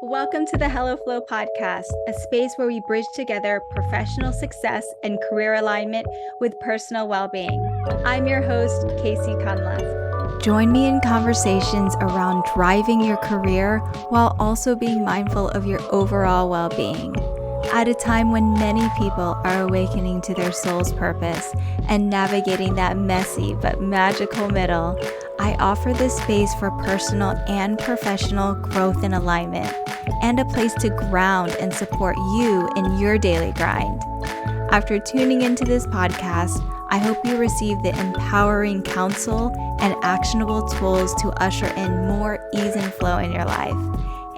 Welcome to the Hello Flow podcast, a space where we bridge together professional success and career alignment with personal well-being. I'm your host, Kaycee. Join me in conversations around driving your career while also being mindful of your overall well-being. At a time when many people are awakening to their soul's purpose and navigating that messy but magical middle, I offer this space for personal and professional growth and alignment, and a place to ground and support you in your daily grind. After tuning into this podcast, I hope you receive the empowering counsel and actionable tools to usher in more ease and flow in your life,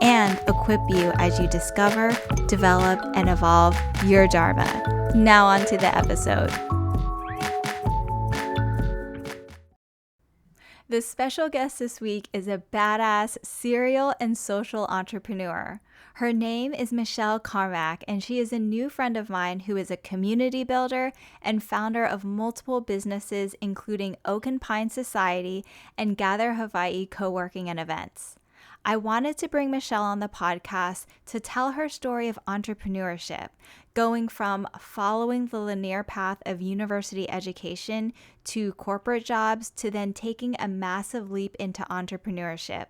and equip you as you discover, develop, and evolve your Dharma. Now on to the episode. The special guest this week is a badass serial and social entrepreneur. Her name is MIchelle Carmack, and she is a new friend of mine who is a community builder and founder of multiple businesses, including Oak and Pine Society and Gather Hawaii Co-working and Events. I wanted to bring MIchelle on the podcast to tell her story of entrepreneurship, going from following the linear path of university education to corporate jobs to then taking a massive leap into entrepreneurship,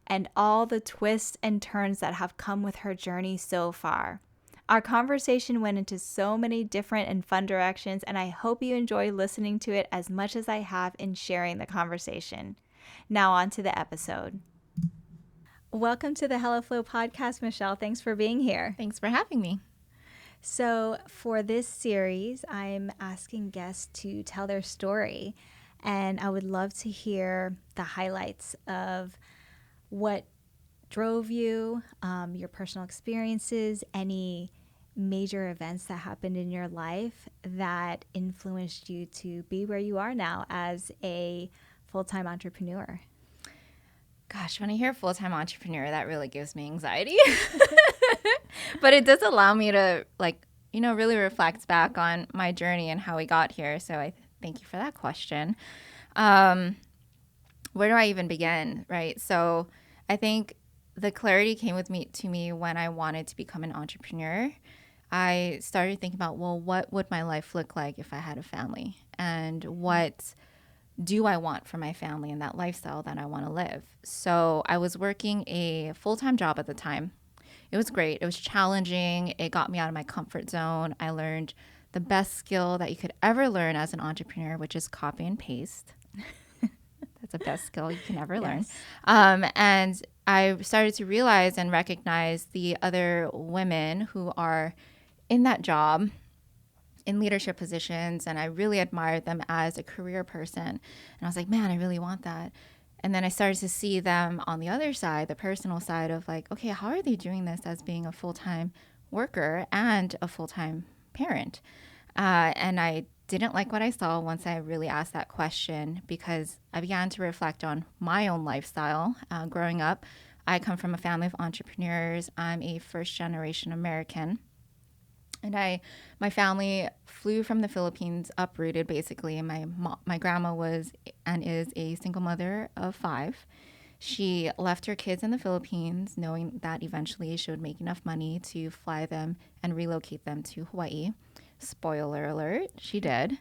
and all the twists and turns that have come with her journey so far. Our conversation went into so many different and fun directions, and I hope you enjoy listening to it as much as I have in sharing the conversation. Now on to the episode. Welcome to the Hello Flow podcast, MIchelle. Thanks for being here. Thanks for having me. So for this series, I'm asking guests to tell their story, and I would love to hear the highlights of what drove you, your personal experiences, any major events that happened in your life that influenced you to be where you are now as a full-time entrepreneur. Gosh, when I hear full-time entrepreneur, that really gives me anxiety. But it does allow me to, really reflect back on my journey and how we got here. So I thank you for that question. Where do I even begin, right? So I think the clarity came to me when I wanted to become an entrepreneur. I started thinking about, what would my life look like if I had a family? And what do I want for my family and that lifestyle that I want to live? So I was working a full-time job at the time. It was great. It was challenging. It got me out of my comfort zone. I learned the best skill that you could ever learn as an entrepreneur, which is copy and paste. That's the best skill you can ever learn. And I started to realize and recognize the other women who are in that job, in leadership positions, and I really admired them as a career person. And I was like, man, I really want that. And then I started to see them on the other side, the personal side of okay, how are they doing this as being a full-time worker and a full-time parent? And I didn't like what I saw once I really asked that question, because I began to reflect on my own lifestyle. Growing up, I come from a family of entrepreneurs. I'm a first-generation American. And my family flew from the Philippines, uprooted basically. And my grandma was and is a single mother of 5. She left her kids in the Philippines, knowing that eventually she would make enough money to fly them and relocate them to Hawaii. Spoiler alert, she did.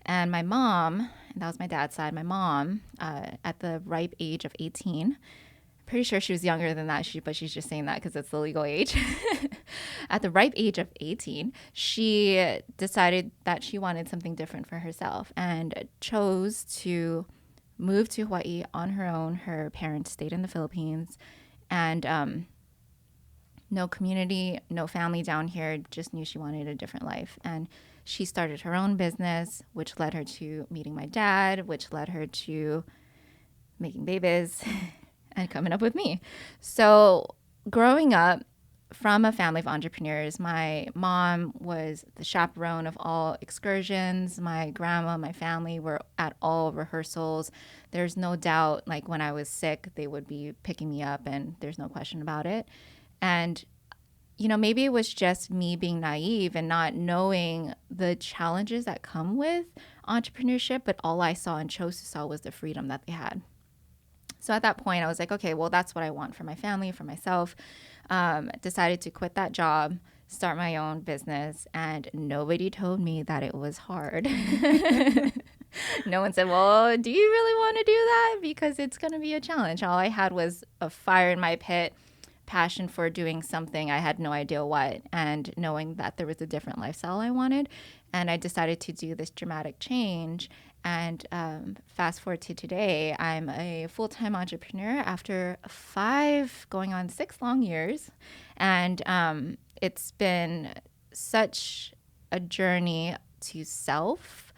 And my mom, and that was my dad's side, my mom, at the ripe age of 18, pretty sure she was younger than that, but she's just saying that because it's the legal age. At the ripe age of 18, she decided that she wanted something different for herself and chose to move to Hawaii on her own. Her parents stayed in the Philippines, and no community, no family down here, just knew she wanted a different life. And she started her own business, which led her to meeting my dad, which led her to making babies and coming up with me. So growing up from a family of entrepreneurs, my mom was the chaperone of all excursions. My grandma, my family were at all rehearsals. There's no doubt, when I was sick, they would be picking me up, and there's no question about it. And, maybe it was just me being naive and not knowing the challenges that come with entrepreneurship, but all I saw and chose to saw was the freedom that they had. So at that point, I was like, okay, well, that's what I want for my family, for myself. Decided to quit that job, start my own business, and nobody told me that it was hard. No one said, well, do you really want to do that? Because it's going to be a challenge. All I had was a fire in my pit, passion for doing something. I had no idea what, and knowing that there was a different lifestyle I wanted. And I decided to do this dramatic change. And fast forward to today, I'm a full-time entrepreneur after 5 going on 6 long years. And it's been such a journey to self,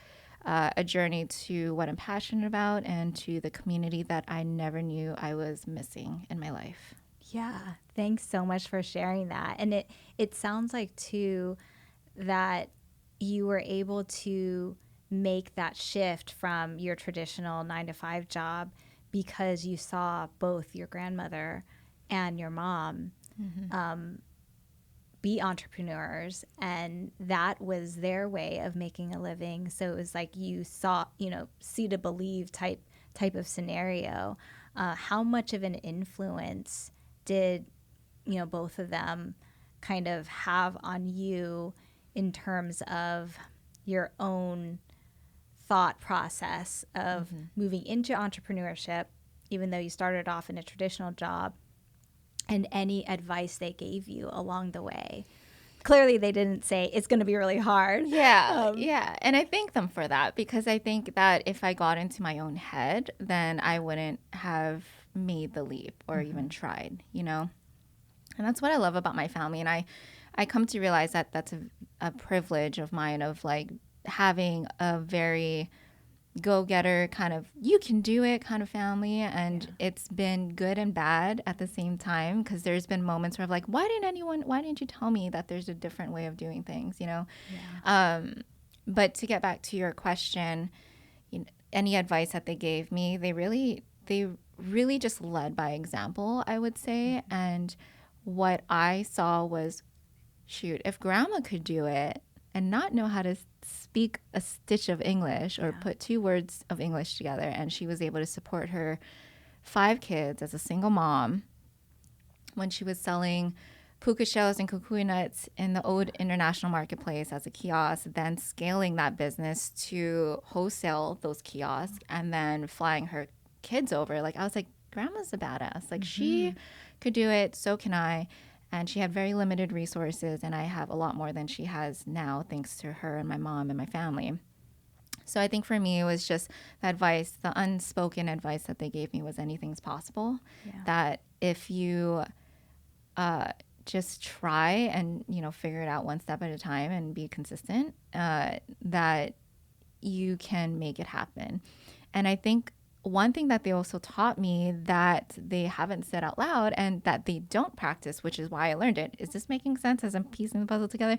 a journey to what I'm passionate about, and to the community that I never knew I was missing in my life. Yeah, thanks so much for sharing that. And it sounds like too that you were able to make that shift from your traditional 9 to 5 job because you saw both your grandmother and your mom be entrepreneurs, and that was their way of making a living. So it was like you saw, see to believe type of scenario. How much of an influence did both of them kind of have on you in terms of your own thought process of moving into entrepreneurship, even though you started off in a traditional job, and any advice they gave you along the way? Clearly they didn't say it's going to be really hard. Yeah. And I thank them for that, because I think that if I got into my own head, then I wouldn't have made the leap or even tried, And that's what I love about my family. And I come to realize that that's a privilege of mine, of like having a very go-getter kind of, you can do it kind of family. And it's been good and bad at the same time, because there's been moments where I'm like, why didn't you tell me that there's a different way of doing things, But to get back to your question, any advice that they gave me, they really just led by example, I would say. And what I saw was, shoot, if grandma could do it and not know how to speak a stitch of English or put 2 words of English together, and she was able to support her 5 kids as a single mom when she was selling puka shells and kukui nuts in the old international marketplace as a kiosk, then scaling that business to wholesale those kiosks, and then flying her kids over. Like, I was like, grandma's a badass. Like, she could do it, so can I. And she had very limited resources, and I have a lot more than she has now, thanks to her and my mom and my family. So I think for me, it was just the advice, the unspoken advice that they gave me was anything's possible. Yeah. That if you just try and, figure it out one step at a time and be consistent, that you can make it happen. And I think one thing that they also taught me that they haven't said out loud and that they don't practice, which is why I learned it. Is this making sense as I'm piecing the puzzle together?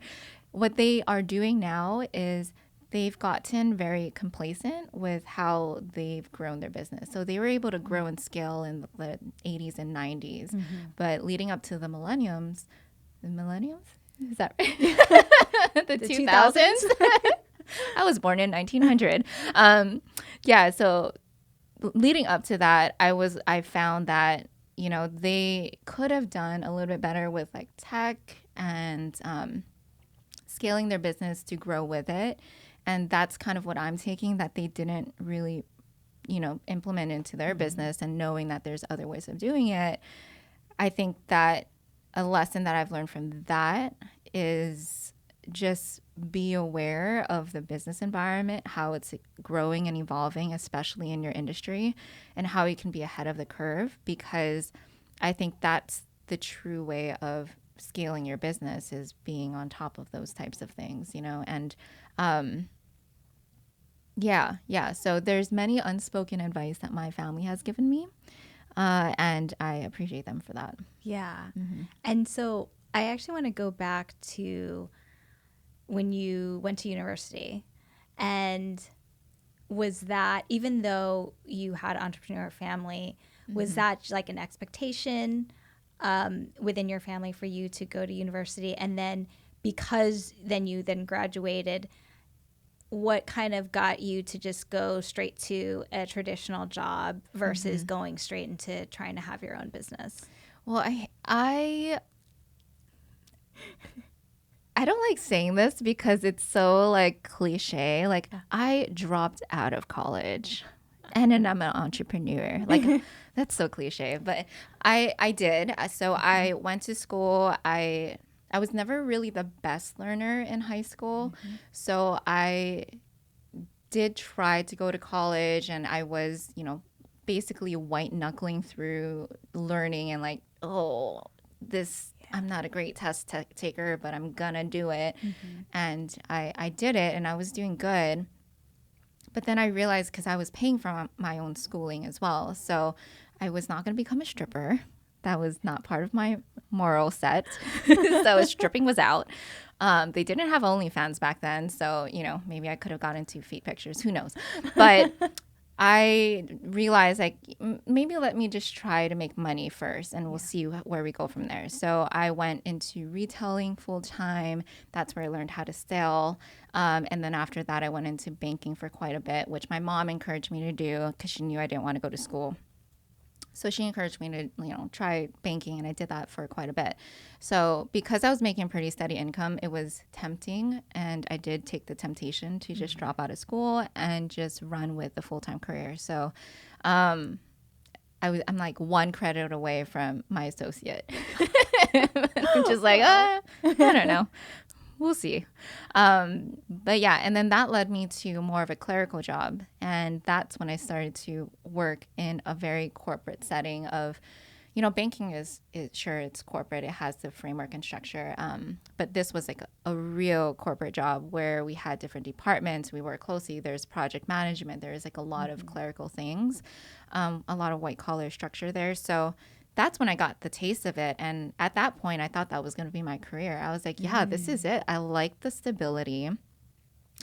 What they are doing now is they've gotten very complacent with how they've grown their business. So they were able to grow and scale in the 80s and 90s. But leading up to the millenniums, is that right? the 2000s? I was born in 1900. So leading up to that, I found that, they could have done a little bit better with like tech and scaling their business to grow with it. And that's kind of what I'm taking, that they didn't really, implement into their business, and knowing that there's other ways of doing it. I think that a lesson that I've learned from that is just be aware of the business environment, how it's growing and evolving, especially in your industry, and how you can be ahead of the curve, because I think that's the true way of scaling your business, is being on top of those types of things, and so there's many unspoken advice that my family has given me, and I appreciate them for that. And so I actually want to go back to when you went to university, and was that, even though you had an entrepreneur family, was that like an expectation within your family for you to go to university? And then because then you graduated, what kind of got you to just go straight to a traditional job versus going straight into trying to have your own business? Well, I don't like saying this because it's so like cliche. Like I dropped out of college and then I'm an entrepreneur. Like that's so cliche, but I did. So I went to school. I was never really the best learner in high school. So I did try to go to college and I was, basically white knuckling through learning and like, oh, this, I'm not a great test taker, but I'm gonna do it. And I did it and I was doing good. But then I realized because I was paying for my own schooling as well. So I was not going to become a stripper. That was not part of my moral set. So stripping was out. They didn't have OnlyFans back then. So, maybe I could have gotten into feet pictures. Who knows? But I realized like maybe let me just try to make money first and we'll see where we go from there. So I went into retailing full time. That's where I learned how to sell. And then after that, I went into banking for quite a bit, which my mom encouraged me to do because she knew I didn't want to go to school. So she encouraged me to, try banking, and I did that for quite a bit. So because I was making pretty steady income, it was tempting, and I did take the temptation to just drop out of school and just run with the full-time career. So I'm like one credit away from my associate. I'm just like, I don't know. We'll see. But yeah, and then that led me to more of a clerical job. And that's when I started to work in a very corporate setting of, banking is sure, it's corporate. It has the framework and structure. But this was like a real corporate job where we had different departments. We work closely. There's project management. There's like a lot of clerical things, a lot of white collar structure there. So that's when I got the taste of it. And at that point, I thought that was going to be my career. I was like, yeah, this is it. I like the stability.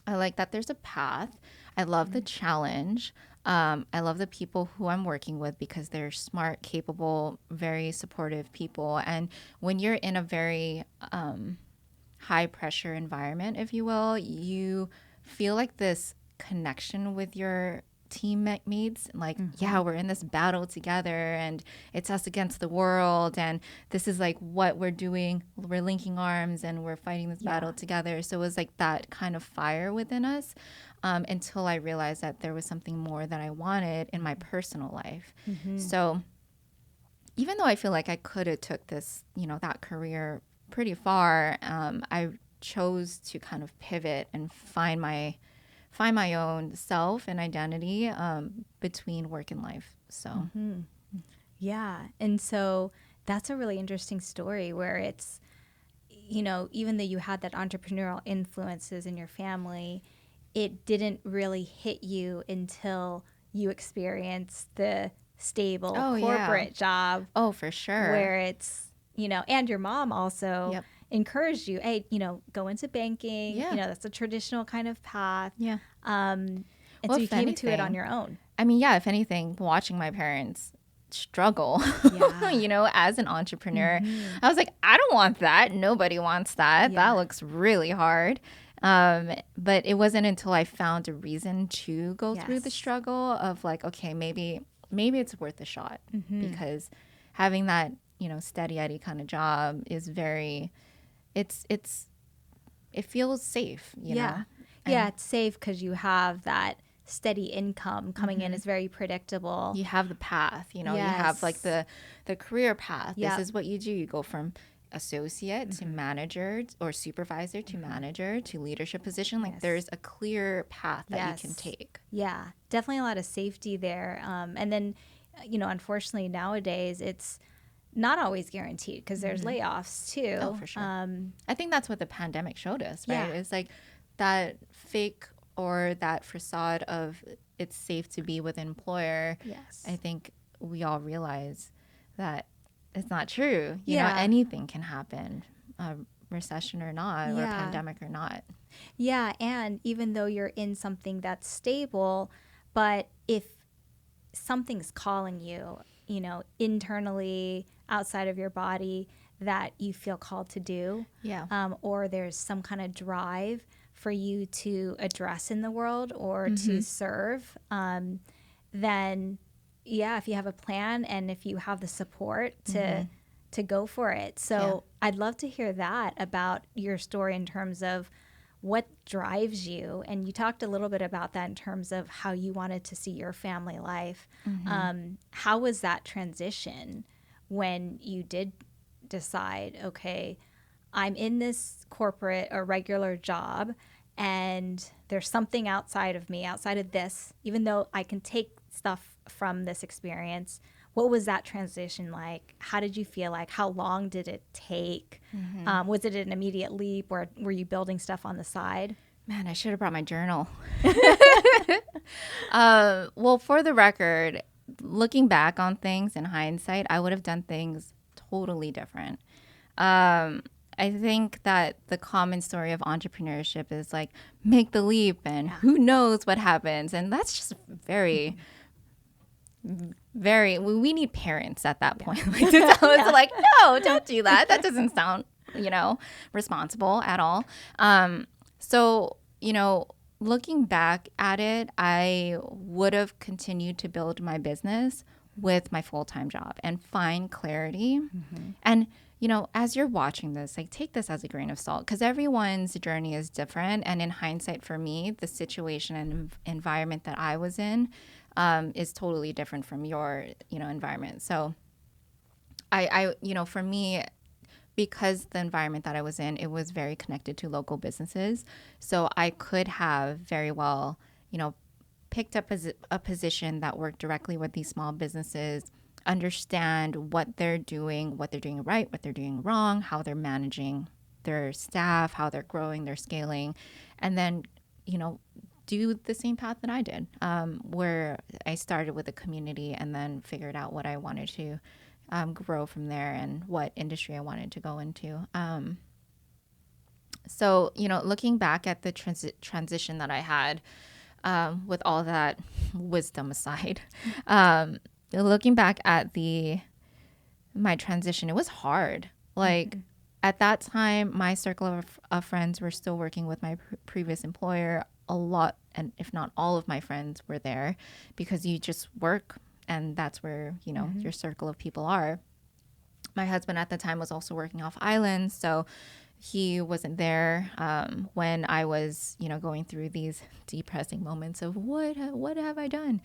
I like that there's a path. I love the challenge. I love the people who I'm working with because they're smart, capable, very supportive people. And when you're in a very high pressure environment, if you will, you feel like this connection with your teammates, like, yeah, we're in this battle together and it's us against the world. And this is like what we're doing. We're linking arms and we're fighting this battle together. So it was like that kind of fire within us until I realized that there was something more that I wanted in my personal life. So even though I feel like I could have took this, that career pretty far, I chose to kind of pivot and find my own self and identity between work and life. So, yeah. And so that's a really interesting story where it's, even though you had that entrepreneurial influences in your family, it didn't really hit you until you experienced the stable corporate job. Oh, for sure. Where it's, and your mom also encouraged you, hey, go into banking. That's a traditional kind of path. Yeah. And so you came to it on your own. I mean, yeah, if anything, watching my parents struggle, as an entrepreneur, I was like, I don't want that. Nobody wants that. That looks really hard. But it wasn't until I found a reason to go through the struggle of like, okay, maybe it's worth a shot because having that, steady Eddie kind of job is very, it feels safe, you know? Yeah, it's safe because you have that steady income coming in. Is very predictable. You have the path, you have like the career path. This is what you do. You go from associate to manager or supervisor to manager to leadership position. Like there's a clear path that you can take. Yeah, definitely a lot of safety there. And then, unfortunately nowadays it's not always guaranteed because there's layoffs too. Oh, for sure. I think that's what the pandemic showed us, right? It's like that fake or that facade of it's safe to be with an employer. Yes. I think we all realize that it's not true. You know, anything can happen, recession or not, or pandemic or not. Yeah, and even though you're in something that's stable, but if something's calling you, internally outside of your body that you feel called to do, or there's some kind of drive for you to address in the world or to serve, then yeah, if you have a plan and if you have the support to go for it. So I'd love to hear that about your story in terms of what drives you. And you talked a little bit about that in terms of how you wanted to see your family life. How was that transition when you did decide, okay, I'm in this corporate or regular job and there's something outside of me, outside of this, even though I can take stuff from this experience. What was that transition like? How did you feel like? How long did it take? Was it an immediate leap or were you building stuff on the side? Man, I should have brought my journal. Well, for the record, looking back on things in hindsight, I would have done things totally different. I think that the common story of entrepreneurship is like, make the leap and who knows what happens. And that's just very, we need parents at that point. Like, to tell us like, no, don't do that. That doesn't sound, responsible at all. So, looking back at it, I would have continued to build my business with my full-time job and find clarity. And as you're watching this, like, take this as a grain of salt because everyone's journey is different. And in hindsight, for me, the situation and environment that I was in is totally different from your, environment. So I for me, because the environment that I was in, it was very connected to local businesses. So I could have very well, picked up a position that worked directly with these small businesses, understand what they're doing right, what they're doing wrong, how they're managing their staff, how they're growing, they're scaling, and then, do the same path that I did, where I started with a community and then figured out what I wanted to grow from there and what industry I wanted to go into. So, looking back at the transition that I had, with all that wisdom aside, looking back at my transition, it was hard. Like, at that time, my circle of friends were still working with my previous employer. A lot, and if not all of my friends were there because you just work and that's where, your circle of people are. My husband at the time was also working off island, so he wasn't there when I was, going through these depressing moments of what have I done?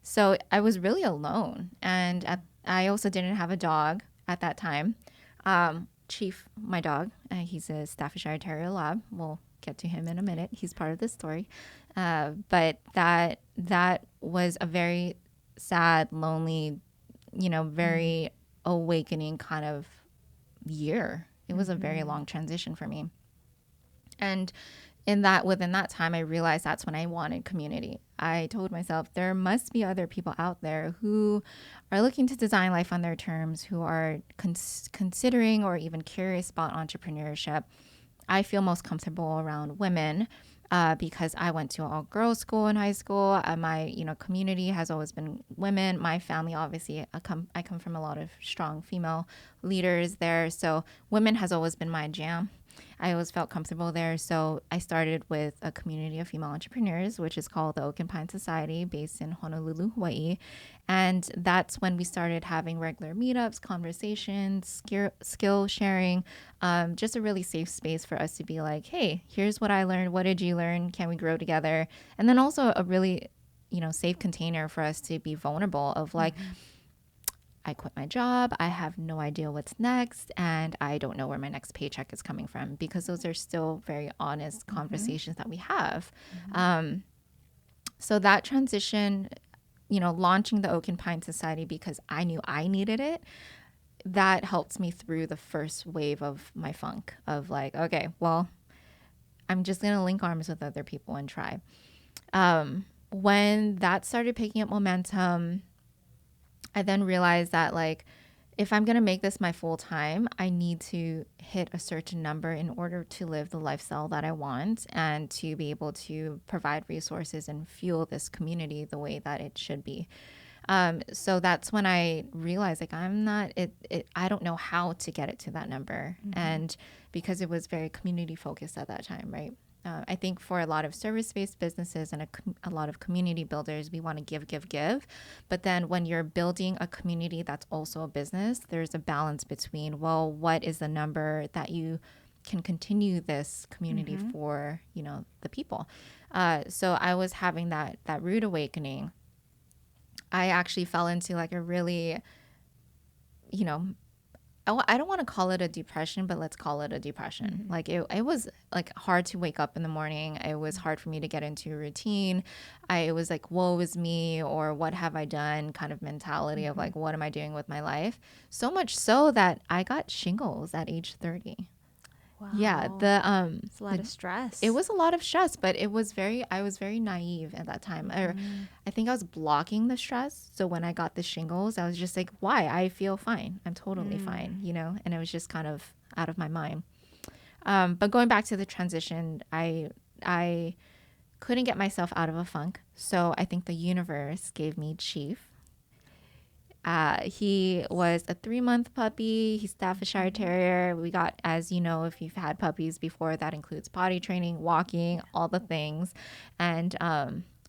So I was really alone, and I also didn't have a dog at that time. Chief, my dog, he's a Staffordshire Terrier Lab. We'll get to him in a minute. He's part of this story. But that was a very sad, lonely, very awakening kind of year. It was a very long transition for me. And within that time, I realized that's when I wanted community. I told myself there must be other people out there who are looking to design life on their terms, who are considering or even curious about entrepreneurship. I feel most comfortable around women because I went to all girls school in high school. My community has always been women. My family, obviously, I come from a lot of strong female leaders there. So women has always been my jam. I always felt comfortable there. So I started with a community of female entrepreneurs, which is called the Oak and Pine Society, based in Honolulu, Hawaii. And that's when we started having regular meetups, conversations, skill sharing, just a really safe space for us to be like, hey, here's what I learned. What did you learn? Can we grow together? And then also a really, safe container for us to be vulnerable of like, I quit my job. I have no idea what's next. And I don't know where my next paycheck is coming from, because those are still very honest conversations that we have. So that transition, launching the Oak and Pine Society because I knew I needed it, that helped me through the first wave of my funk of like, okay, well, I'm just going to link arms with other people and try. When that started picking up momentum, I then realized that like, if I'm going to make this my full time, I need to hit a certain number in order to live the lifestyle that I want and to be able to provide resources and fuel this community the way that it should be. So that's when I realized like I don't know how to get it to that number. And because it was very community focused at that time, right? I think for a lot of service-based businesses and a lot of community builders, we want to give. But then when you're building a community that's also a business, there's a balance between, well, what is the number that you can continue this community for, the people. So I was having that rude awakening. I actually fell into like a really, I don't want to call it a depression, but let's call it a depression. Like it was like hard to wake up in the morning. It was hard for me to get into a routine. It was like, woe is me, or what have I done kind of mentality of like, what am I doing with my life? So much so that I got shingles at age 30. Wow. Yeah, It's a lot of stress. it was a lot of stress, but I was very naive at that time. I think I was blocking the stress. So when I got the shingles, I was just like, why? I feel fine. I'm totally fine, and it was just kind of out of my mind. But going back to the transition, I couldn't get myself out of a funk. So I think the universe gave me Chief. He was a 3-month puppy. He's Staffordshire Terrier. We got, as you know, if you've had puppies before, that includes potty training, walking, all the things. And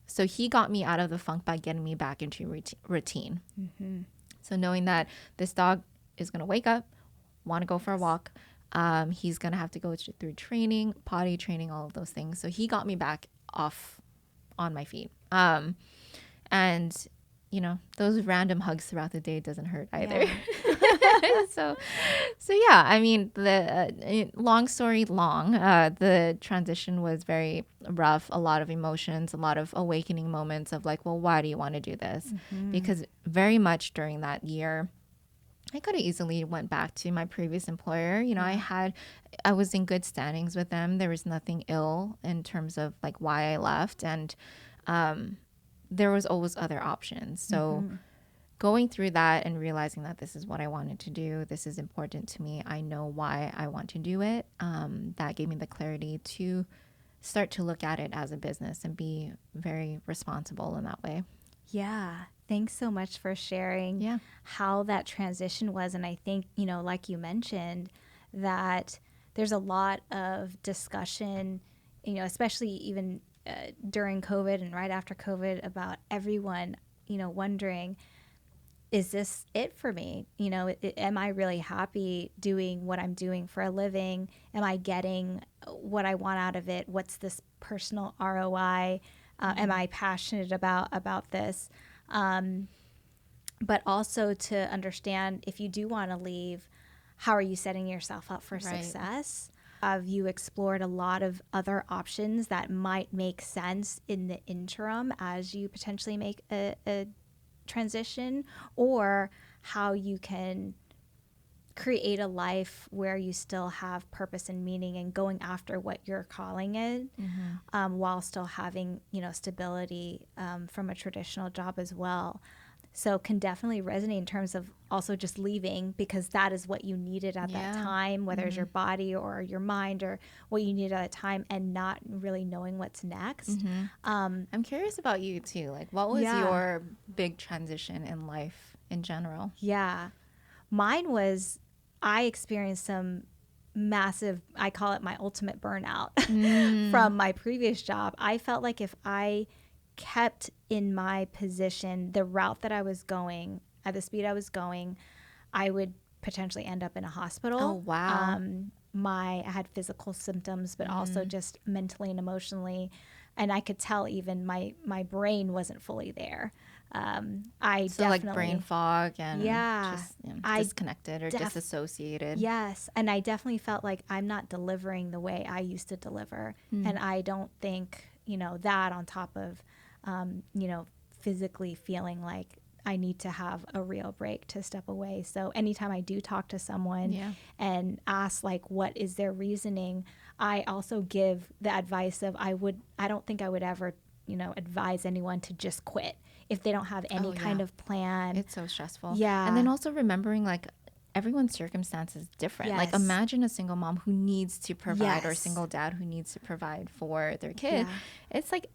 so he got me out of the funk by getting me back into routine. So knowing that this dog is going to wake up, want to go for a walk, he's going to have to go through training, potty training, all of those things. So he got me back off on my feet. And those random hugs throughout the day doesn't hurt either. Yeah. so yeah, I mean, the long story long, the transition was very rough, a lot of emotions, a lot of awakening moments of like, well, why do you want to do this? Because very much during that year, I could have easily went back to my previous employer. I was in good standings with them. There was nothing ill in terms of like why I left. And, there was always other options. So going through that and realizing that this is what I wanted to do, this is important to me, I know why I want to do it, that gave me the clarity to start to look at it as a business and be very responsible in that way. Yeah. Thanks so much for sharing how that transition was. And I think, like you mentioned, that there's a lot of discussion, especially even during COVID and right after COVID, about everyone, wondering, is this it for me? Am I really happy doing what I'm doing for a living? Am I getting what I want out of it? What's this personal ROI? Am I passionate about this? But also to understand, if you do want to leave, how are you setting yourself up for success? Have you explored a lot of other options that might make sense in the interim as you potentially make a transition, or how you can create a life where you still have purpose and meaning and going after what you're calling it, while still having, stability from a traditional job as well. So can definitely resonate in terms of also just leaving because that is what you needed at that time, whether it's your body or your mind or what you needed at that time, and not really knowing what's next. I'm curious about you too. Like, what was your big transition in life in general? Yeah. Mine was, I experienced some massive, I call it my ultimate burnout from my previous job. I felt like if I kept in my position, the route that I was going, at the speed I was going, I would potentially end up in a hospital. Oh, wow. I had physical symptoms, but also just mentally and emotionally. And I could tell even my brain wasn't fully there. I so definitely, like brain fog and just I disconnected or disassociated. Yes. And I definitely felt like I'm not delivering the way I used to deliver. And I don't think, that on top of, physically feeling like I need to have a real break to step away. So anytime I do talk to someone and ask like, what is their reasoning? I also give the advice of, I don't think I would ever, advise anyone to just quit if they don't have any kind of plan. It's so stressful. Yeah. And then also remembering like everyone's circumstance is different. Like imagine a single mom who needs to provide or a single dad who needs to provide for their kid. It's like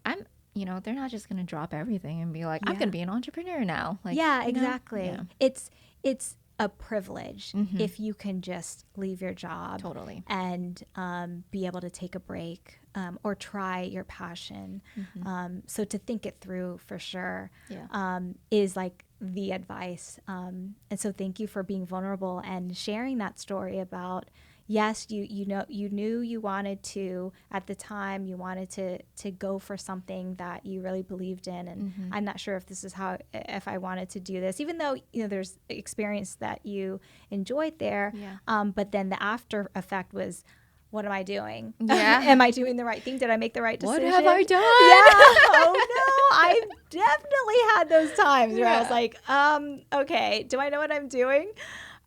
they're not just going to drop everything and be like, I'm going to be an entrepreneur now. Like, yeah, exactly. Yeah. It's a privilege if you can just leave your job Totally. and be able to take a break or try your passion. So to think it through for sure is like the advice. And so thank you for being vulnerable and sharing that story about, yes, you knew you wanted to, at the time you wanted to go for something that you really believed in, and I'm not sure if this is if I wanted to do this, even though there's experience that you enjoyed there. But then the after effect was, what am I doing? Am I doing the right thing? Did I make the right decision? What have I done? Oh no, I've definitely had those times where I was like, okay, do I know what I'm doing?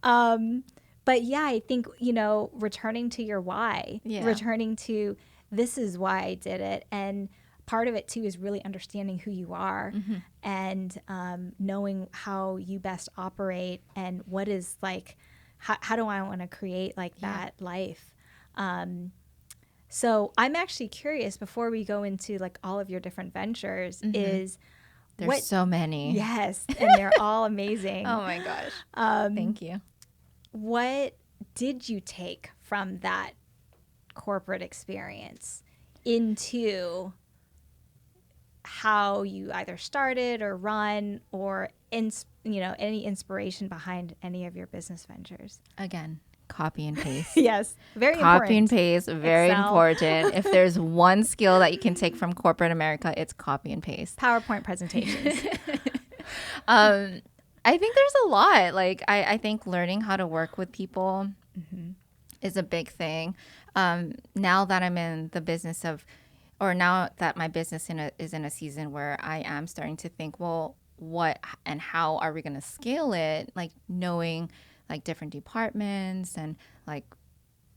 But yeah, I think, returning to your why, returning to this is why I did it. And part of it too is really understanding who you are and knowing how you best operate and what is like, how do I want to create like that life? So I'm actually curious, before we go into like all of your different ventures, is there's so many. Yes, and they're all amazing. Oh my gosh. Thank you. What did you take from that corporate experience into how you either started or run, or any inspiration behind any of your business ventures? Again, copy and paste. Yes, very important. Copy and paste, very Excel. important. If there's one skill that you can take from corporate America, it's copy and paste. PowerPoint presentations. I think there's a lot. Like, I think learning how to work with people is a big thing. Now that I'm in the business now that my business is in a season where I am starting to think, well, what and how are we going to scale it? Like, knowing like different departments, and like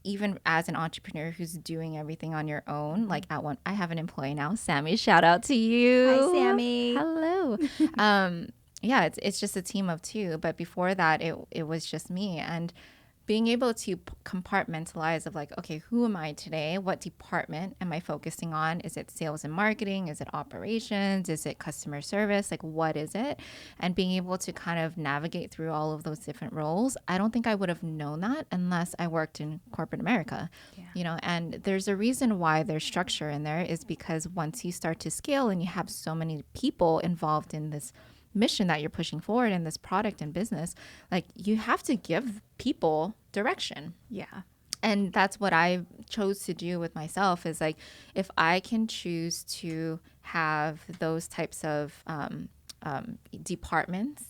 even as an entrepreneur who's doing everything on your own, like I have an employee now, Sammy. Shout out to you. Hi, Sammy. Hello. Yeah, it's just a team of two. But before that, it was just me. And being able to compartmentalize of like, okay, who am I today? What department am I focusing on? Is it sales and marketing? Is it operations? Is it customer service? Like, what is it? And being able to kind of navigate through all of those different roles. I don't think I would have known that unless I worked in corporate America, and there's a reason why there's structure in there, is because once you start to scale and you have so many people involved in this mission that you're pushing forward in this product and business, like, you have to give people direction. Yeah. And that's what I chose to do with myself, is like, if I can choose to have those types of departments,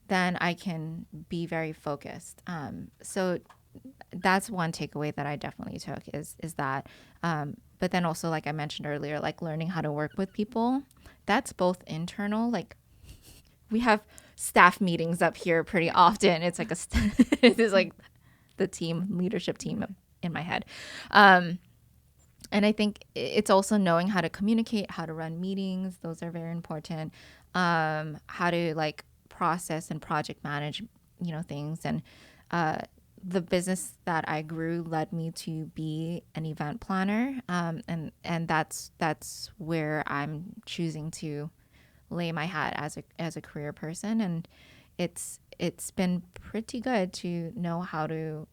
then I can be very focused. So that's one takeaway that I definitely took is that, but then also, like I mentioned earlier, like learning how to work with people, that's both internal, like we have staff meetings up here pretty often. It's like it is like the leadership team in my head. And I think it's also knowing how to communicate, how to run meetings. Those are very important. How to like process and project manage, things. And the business that I grew led me to be an event planner. And that's where I'm choosing to lay my hat as a career person. And it's been pretty good to know how to,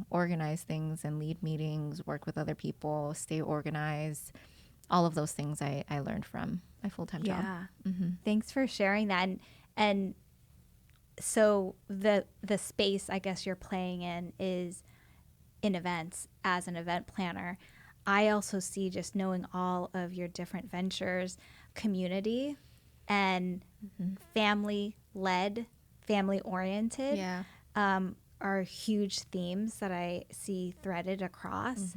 organize things and lead meetings, work with other people, stay organized. All of those things I learned from my full-time job. Yeah. Thanks for sharing that. And so the space I guess you're playing in is in events as an event planner. I also see, just knowing all of your different ventures, community and family-led, family-oriented are huge themes that I see threaded across.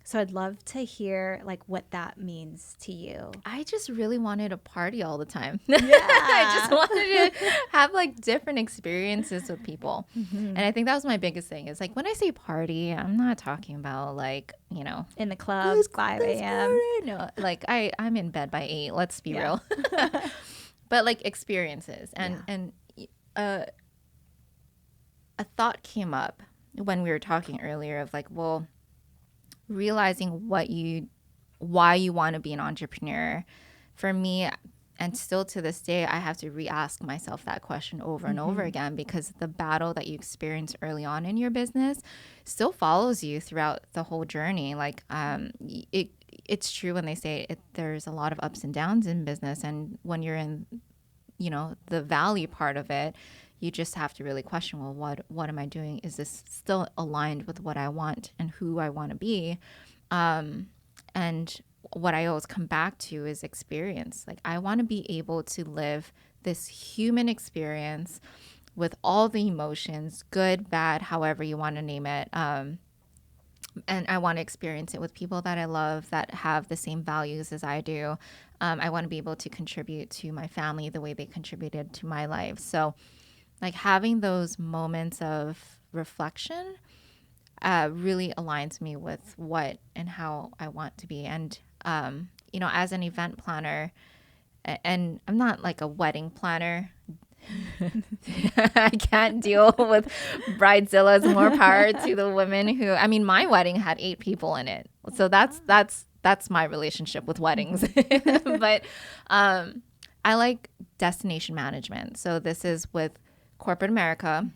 So I'd love to hear like what that means to you. I just really wanted to party all the time. Yeah. I just wanted to have like different experiences with people. And I think that was my biggest thing, is like, when I say party, I'm not talking about like, in the clubs, 5 a.m. No, like I'm in bed by 8. Let's be real. But like experiences and a thought came up when we were talking earlier of like, well, realizing what you why you want to be an entrepreneur. For me, and still to this day, I have to re-ask myself that question over and over again, because the battle that you experience early on in your business still follows you throughout the whole journey. Like it's true when they say there's a lot of ups and downs in business, and when you're in, the valley part of it, you just have to really question, well, what am I doing? Is this still aligned with what I want and who I want to be? And what I always come back to is experience. Like, I want to be able to live this human experience with all the emotions, good, bad, however you want to name it. And I want to experience it with people that I love, that have the same values as I do. I want to be able to contribute to my family the way they contributed to my life. So like having those moments of reflection really aligns me with what and how I want to be. And, as an event planner, and I'm not like a wedding planner. I can't deal with bridezillas. More power to the women who, my wedding had 8 people in it. So that's my relationship with weddings. But I like destination management. So this is with corporate America.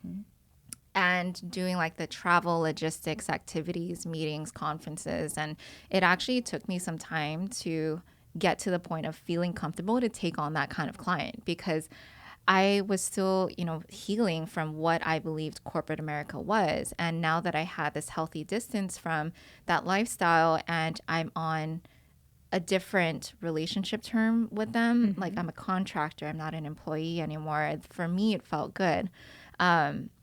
And doing like the travel, logistics, activities, meetings, conferences. And it actually took me some time to get to the point of feeling comfortable to take on that kind of client, because I was still, healing from what I believed corporate America was. And now that I had this healthy distance from that lifestyle, and I'm on a different relationship term with them, like I'm a contractor, I'm not an employee anymore. For me, it felt good.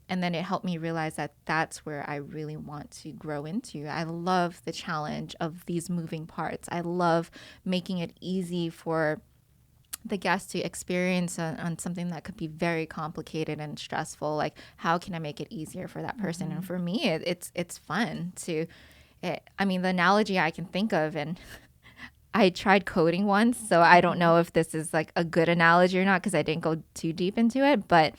And then it helped me realize that that's where I really want to grow into. I love the challenge of these moving parts. I love making it easy for the guests to experience on something that could be very complicated and stressful. Like, how can I make it easier for that person? And for me, it's fun to, the analogy I can think of, and I tried coding once, so I don't know if this is like a good analogy or not, because I didn't go too deep into it, but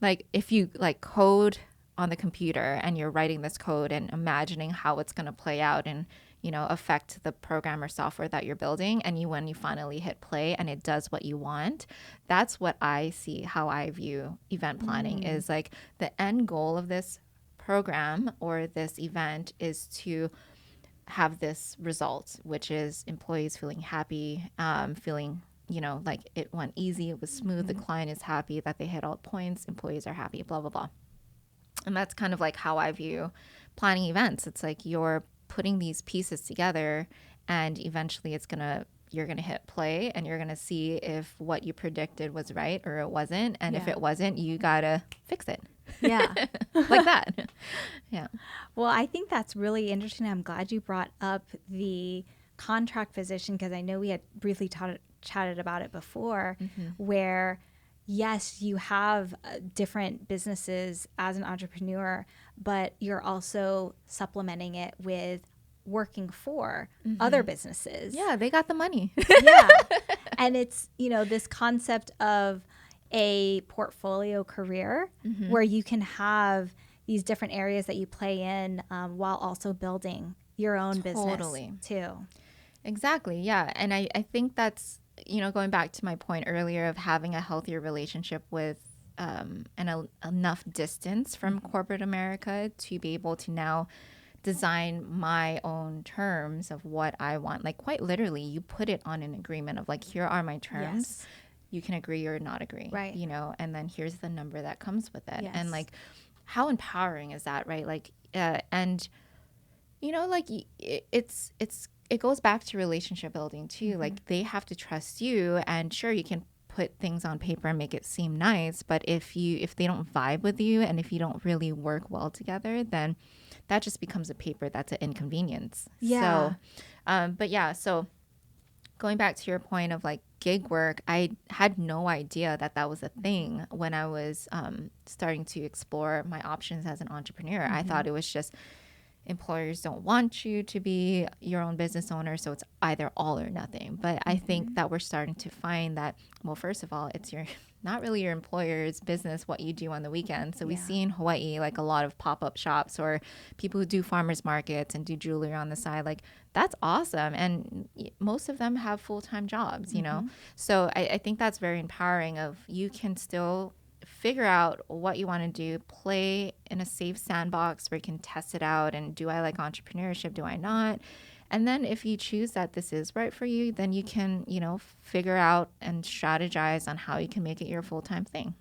like if you like code on the computer and you're writing this code and imagining how it's going to play out and, affect the program or software that you're building, and when you finally hit play and it does what you want, that's what I see, how I view event planning is like the end goal of this program or this event is to have this result, which is employees feeling happy, feeling like it went easy, it was smooth, the client is happy that they hit all points, employees are happy, blah, blah, blah. And that's kind of like how I view planning events. It's like you're putting these pieces together, and eventually you're going to hit play, and you're going to see if what you predicted was right or it wasn't. And if it wasn't, you got to fix it. Yeah. Like that. Yeah. Well, I think that's really interesting. I'm glad you brought up the contract position, because I know we had briefly chatted about it before, where yes, you have different businesses as an entrepreneur, but you're also supplementing it with working for other businesses. Yeah, they got the money. Yeah. And it's, this concept of a portfolio career where you can have these different areas that you play in while also building your own business too. Exactly. Yeah. And I think that's, going back to my point earlier of having a healthier relationship with enough distance from corporate America to be able to now design my own terms of what I want. Like, quite literally, you put it on an agreement of like, here are my terms. Yes. You can agree or not agree, right? And then here's the number that comes with it. Yes. And like, how empowering is that, right? Like, and like it goes back to relationship building too. Like, they have to trust you, and sure, you can put things on paper and make it seem nice, but if they don't vibe with you and if you don't really work well together, then that just becomes a paper that's an inconvenience. Yeah. So going back to your point of like gig work, I had no idea that was a thing when I was starting to explore my options as an entrepreneur. I thought it was just employers don't want you to be your own business owner, so it's either all or nothing. But I think that we're starting to find that, well, first of all, it's your not really your employer's business what you do on the weekend. So we see in Hawaii like a lot of pop-up shops or people who do farmers markets and do jewelry on the side. Like that's awesome, and most of them have full-time jobs, you know. So I think that's very empowering. Of you can still figure out what you want to do, play in a safe sandbox where you can test it out, and do I like entrepreneurship, do I not? And then if you choose that this is right for you, then you can, you know, figure out and strategize on how you can make it your full-time thing.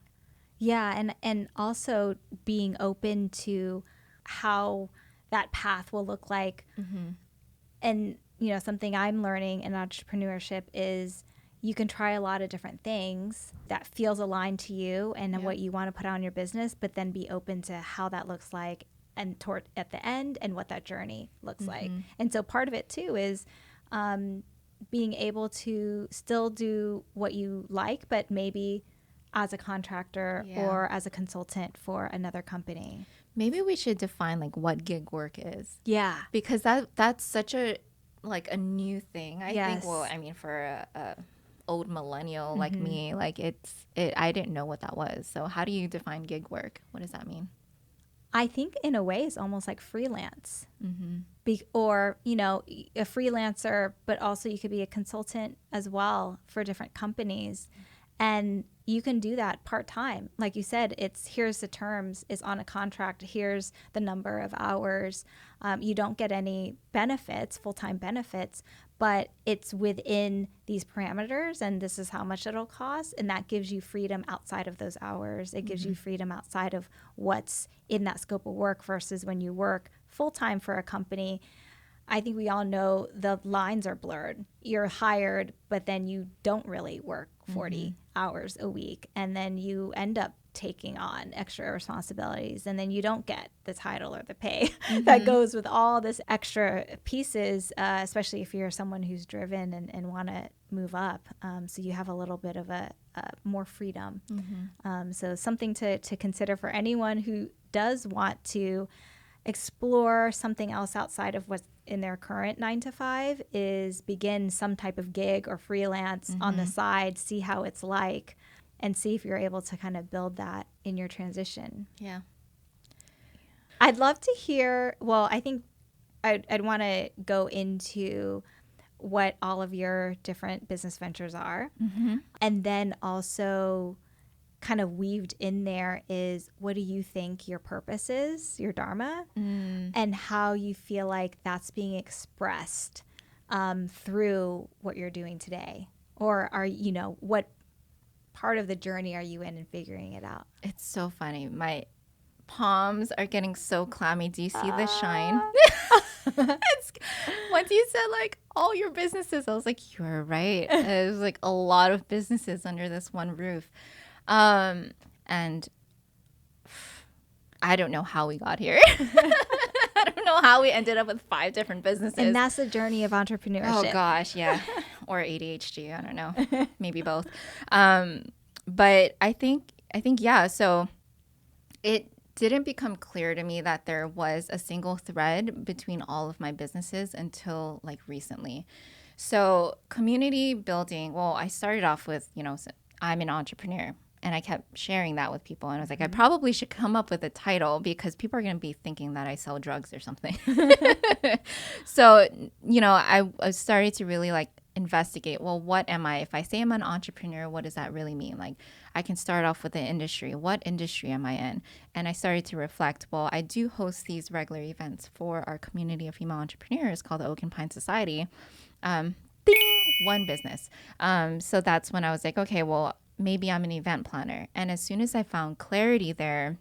Yeah, and also being open to how that path will look like. And you know, something I'm learning in entrepreneurship is you can try a lot of different things that feels aligned to you and what you want to put on your business, but then be open to how that looks like and toward at the end and what that journey looks like. And so part of it too is being able to still do what you like, but maybe as a contractor or as a consultant for another company. Maybe we should define like what gig work is. Yeah. Because that's such a like a new thing. I think, well, I mean, for a old millennial like me, like I didn't know what that was. So how do you define gig work? What does that mean? I think in a way it's almost like freelance. Or, you know, a freelancer, but also you could be a consultant as well for different companies. And you can do that part-time. Like you said, it's here's the terms, is on a contract, here's the number of hours. You don't get any benefits, full-time benefits, but it's within these parameters, and this is how much it'll cost. And that gives you freedom outside of those hours. It gives you freedom outside of what's in that scope of work versus when you work full-time for a company. I think we all know the lines are blurred. You're hired, but then you don't really work 40 hours a week. And then you end up taking on extra responsibilities. And then you don't get the title or the pay that goes with all this extra pieces, especially if you're someone who's driven and want to move up. So you have a little bit of a more freedom. So something to consider for anyone who does want to explore something else outside of what's in their current 9 to 5 is begin some type of gig or freelance on the side, see how it's like, and see if you're able to kind of build that in your transition. Yeah. I'd love to hear, well, I think I'd want to go into what all of your different business ventures are. And then also kind of weaved in there is, what do you think your purpose is, your dharma, and how you feel like that's being expressed through what you're doing today? Or are, you know, what part of the journey are you in figuring it out? It's so funny. My palms are getting so clammy. Do you see the shine? Once you said like all your businesses, I was like, you're right. There's like a lot of businesses under this one roof. And I don't know how we got here. I don't know how we ended up with 5 different businesses. And that's the journey of entrepreneurship. Oh gosh, yeah. Or ADHD, I don't know. Maybe both. But I think yeah, so it didn't become clear to me that there was a single thread between all of my businesses until like recently. So community building, well, I started off with, you know, I'm an entrepreneur. And I kept sharing that with people. And I was like, I probably should come up with a title because people are going to be thinking that I sell drugs or something. So, you know, I started to really like investigate, well, what am I? If I say I'm an entrepreneur, what does that really mean? Like, I can start off with the industry. What industry am I in? And I started to reflect, well, I do host these regular events for our community of female entrepreneurs called the Oak and Pine Society. Ding! One business. So that's when I was like, okay, well, maybe I'm an event planner. And as soon as I found clarity there,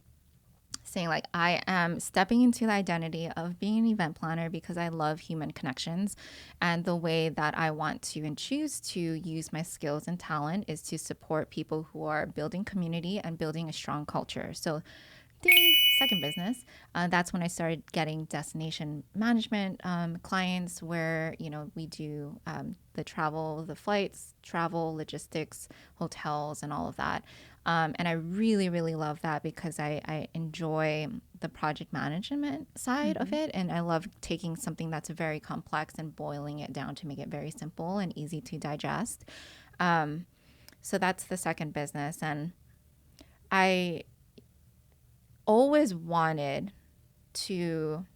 saying like, I am stepping into the identity of being an event planner because I love human connections. And the way that I want to and choose to use my skills and talent is to support people who are building community and building a strong culture. So ding, second business. That's when I started getting destination management clients where, you know, we do the travel, the flights, travel, logistics, hotels, and all of that. And I really, really love that because I enjoy the project management side of it. And I love taking something that's very complex and boiling it down to make it very simple and easy to digest. So that's the second business. And I always wanted to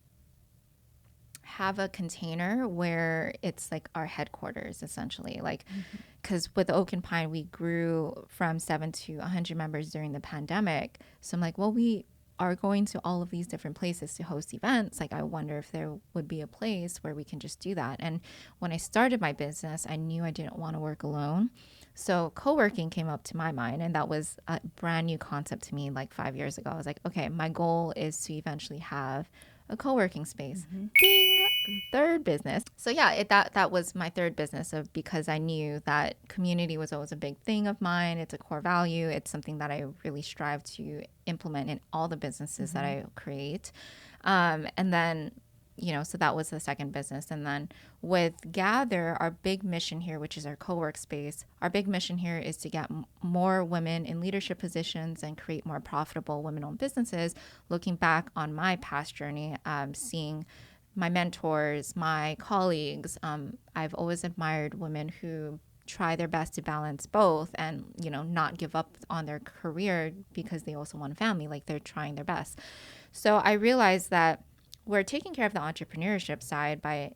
have a container where it's like our headquarters, essentially. Like, because with Oak and Pine, we grew from 7 to 100 members during the pandemic. So I'm like, well, we are going to all of these different places to host events. Like, I wonder if there would be a place where we can just do that. And when I started my business, I knew I didn't want to work alone. So co-working came up to my mind, and that was a brand new concept to me like 5 years ago. I was like, okay, my goal is to eventually have a co-working space. Ding! Third business. So yeah, that was my third business because I knew that community was always a big thing of mine. It's a core value. It's something that I really strive to implement in all the businesses that I create. And then, so that was the second business. And then with Gather, our big mission here, which is our co-work space, our big mission here is to get more women in leadership positions and create more profitable women-owned businesses. Looking back on my past journey, seeing my mentors, my colleagues, I've always admired women who try their best to balance both and, not give up on their career because they also want a family. Like, they're trying their best. So I realized that we're taking care of the entrepreneurship side by,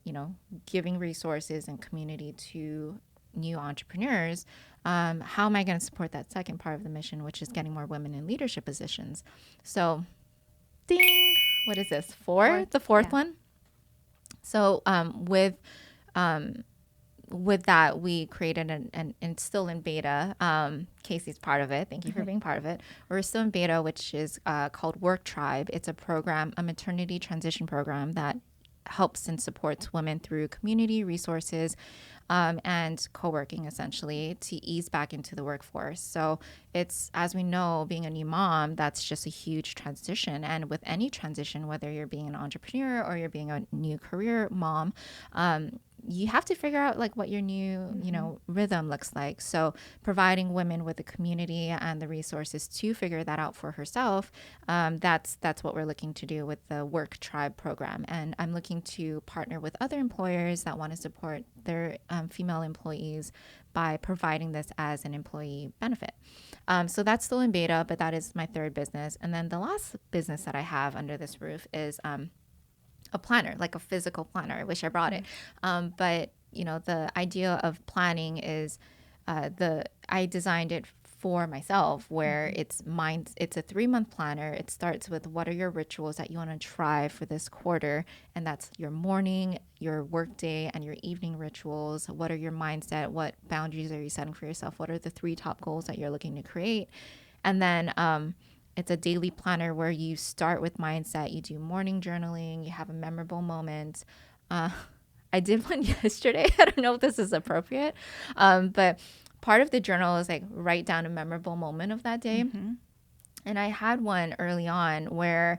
giving resources and community to new entrepreneurs. How am I going to support that second part of the mission, which is getting more women in leadership positions? So, ding, what is this? The fourth one. So with that, we created and it's still in beta. Kaycee's part of it. Thank you for being part of it. We're still in beta, which is called Work Tribe. It's a program, a maternity transition program that helps and supports women through community resources and co-working, essentially, to ease back into the workforce. So it's, as we know, being a new mom, that's just a huge transition. And with any transition, whether you're being an entrepreneur or you're being a new career mom, you have to figure out like what your new, rhythm looks like. So providing women with the community and the resources to figure that out for herself, that's what we're looking to do with the Work Tribe program. And I'm looking to partner with other employers that want to support their female employees by providing this as an employee benefit. So that's still in beta, but that is my third business. And then the last business that I have under this roof is a planner, like a physical planner. I wish I brought it. But, the idea of planning is I designed it for myself where it's a 3-month planner. It starts with what are your rituals that you want to try for this quarter. And that's your morning, your work day, and your evening rituals. What are your mindset? What boundaries are you setting for yourself? What are the 3 top goals that you're looking to create? And then, it's a daily planner where you start with mindset. You do morning journaling. You have a memorable moment. I did one yesterday. I don't know if this is appropriate, but part of the journal is like write down a memorable moment of that day. And I had one early on where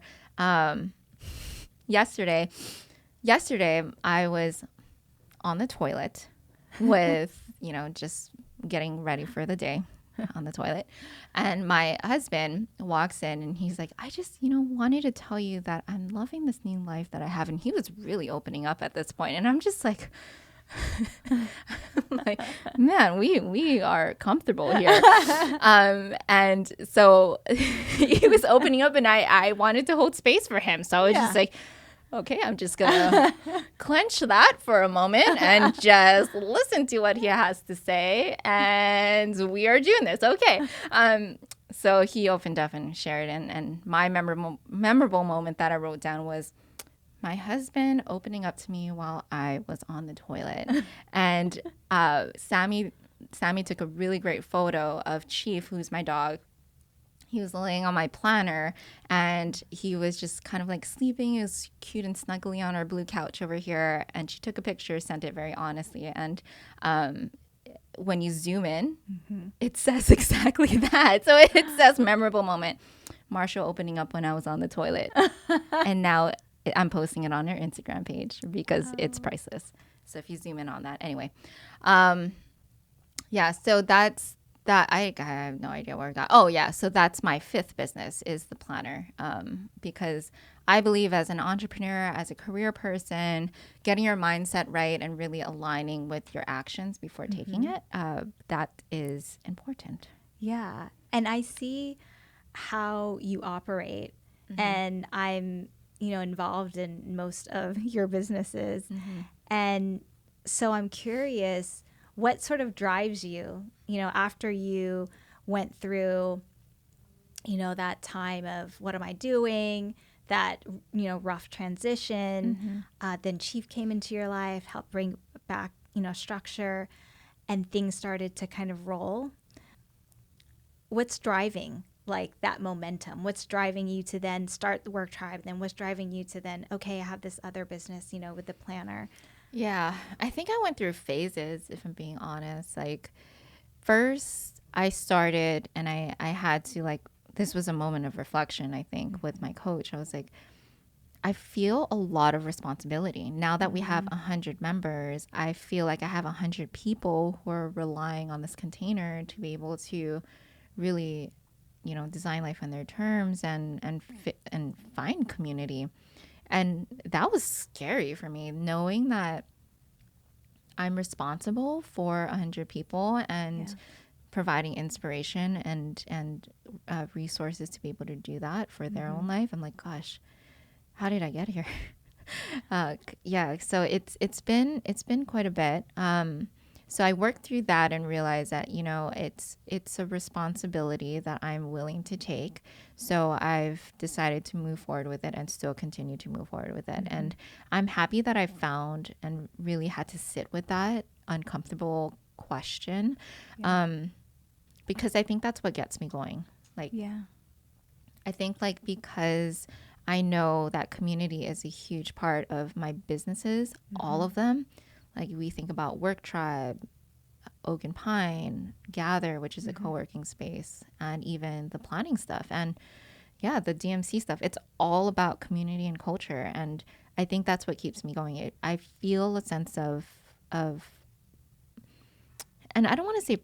yesterday I was on the toilet with, just getting ready for the day. On the toilet, and my husband walks in and he's like, I just wanted to tell you that I'm loving this new life that I have. And he was really opening up at this point, and I'm just like like, man, we are comfortable here. And so he was opening up and I wanted to hold space for him, so I was just like, okay, I'm just going to clench that for a moment and just listen to what he has to say. And we are doing this. Okay. So he opened up and shared. And my memorable moment that I wrote down was my husband opening up to me while I was on the toilet. And Sammy took a really great photo of Chief, who's my dog. He was laying on my planner and he was just kind of like sleeping. He was cute and snuggly on our blue couch over here. And she took a picture, sent it very honestly. And when you zoom in, it says exactly that. So it says memorable moment. Marshall opening up when I was on the toilet. And now I'm posting it on her Instagram page because it's priceless. So if you zoom in on that. Anyway. So that's that I have no idea where I got. Oh yeah, so that's my fifth business is the planner. Because I believe as an entrepreneur, as a career person, getting your mindset right and really aligning with your actions before taking it, that is important. Yeah. And I see how you operate, and I'm, involved in most of your businesses. And so I'm curious, what sort of drives you, after you went through, that time of what am I doing, that, rough transition, then Chief came into your life, helped bring back, structure, and things started to kind of roll. What's driving like that momentum? What's driving you to then start the Work Tribe? Then what's driving you to then, okay, I have this other business, with the planner? Yeah, I think I went through phases, if I'm being honest. Like, first, I started and I had to, like, this was a moment of reflection, I think, with my coach. I was like, I feel a lot of responsibility. Now that we have 100 members, I feel like I have 100 people who are relying on this container to be able to really, design life on their terms and fit and find community. And that was scary for me, knowing that I'm responsible for 100 people and providing inspiration and resources to be able to do that for their own life. I'm like, gosh, how did I get here? So it's been quite a bit. So I worked through that and realized that, it's a responsibility that I'm willing to take. So I've decided to move forward with it and still continue to move forward with it. And I'm happy that I found and really had to sit with that uncomfortable question. Because I think that's what gets me going. Like, I think like because I know that community is a huge part of my businesses, all of them. Like we think about Work Tribe, Oak and Pine, Gather, which is a co-working space, and even the planning stuff. And the DMC stuff. It's all about community and culture. And I think that's what keeps me going. I feel a sense of, and I don't want to say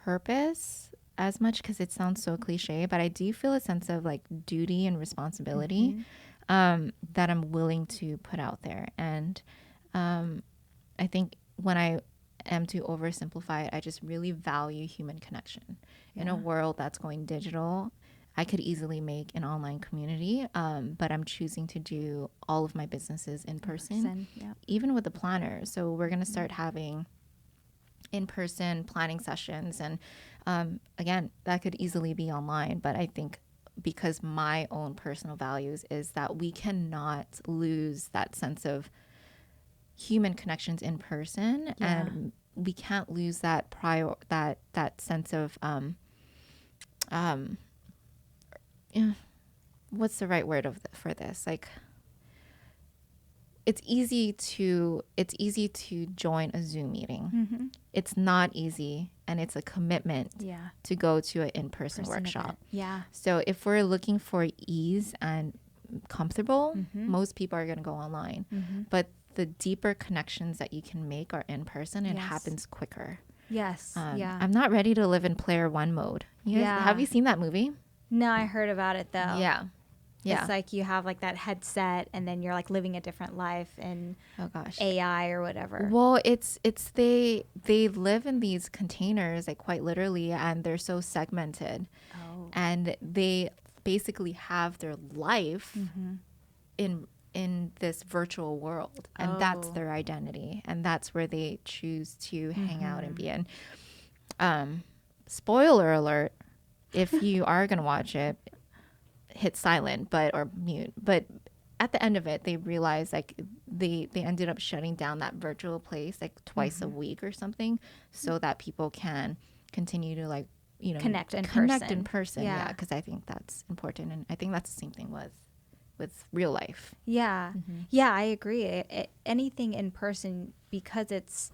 purpose as much because it sounds so cliche, but I do feel a sense of like duty and responsibility that I'm willing to put out there. And I think when I am to oversimplify it, I just really value human connection. In a world that's going digital, I could easily make an online community, but I'm choosing to do all of my businesses in person, even with the planner. So we're going to start having in-person planning sessions. And again, that could easily be online, but I think because my own personal values is that we cannot lose that sense of human connections in person, and we can't lose that that sense of what's the right word for this? Like, it's easy to join a Zoom meeting. It's not easy, and it's a commitment to go to an in-person workshop. So if we're looking for ease and comfortable, most people are going to go online. But the deeper connections that you can make are in person, and it happens quicker. I'm not ready to live in player one mode. Have you seen that movie? No, I heard about it though. Yeah. It's like you have like that headset and then you're like living a different life in AI or whatever. Well, it's they live in these containers, like quite literally, and they're so segmented. And they basically have their life in this virtual world, and that's their identity, and that's where they choose to hang out and be in. Spoiler alert, if you are going to watch it, hit silent or mute. But at the end of it, they realized like they ended up shutting down that virtual place like twice a week or something, so that people can continue to like, connect in person. Yeah, because I think that's important, and I think that's the same thing with real life. Yeah, I agree. Anything in person, because it's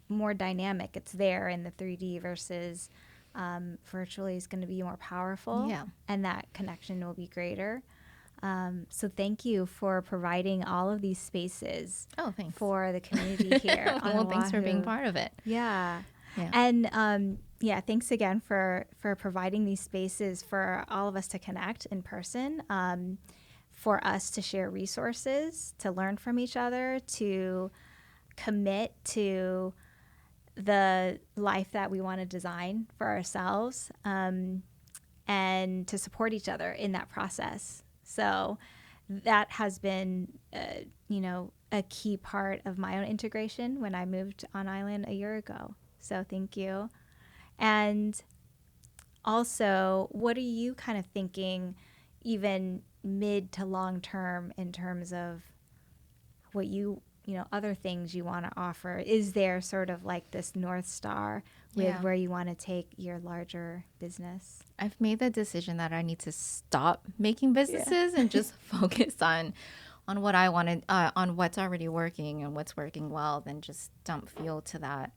more dynamic, it's there in the 3D versus virtually is going to be more powerful, and that connection will be greater. So thank you for providing all of these spaces thanks. For the community here. Well, thanks for being part of it. Yeah. And Yeah, thanks again for providing these spaces for all of us to connect in person, for us to share resources, to learn from each other, to commit to the life that we want to design for ourselves, and to support each other in that process. So that has been, a key part of my own integration when I moved on island a year ago. So thank you. And also, what are you kind of thinking, even mid to long term, in terms of what other things you want to offer? Is there sort of like this North Star with Yeah. where you want to take your larger business? I've made the decision that I need to stop making businesses and just focus on what I wanted, on what's already working and what's working well, then just dump fuel to that.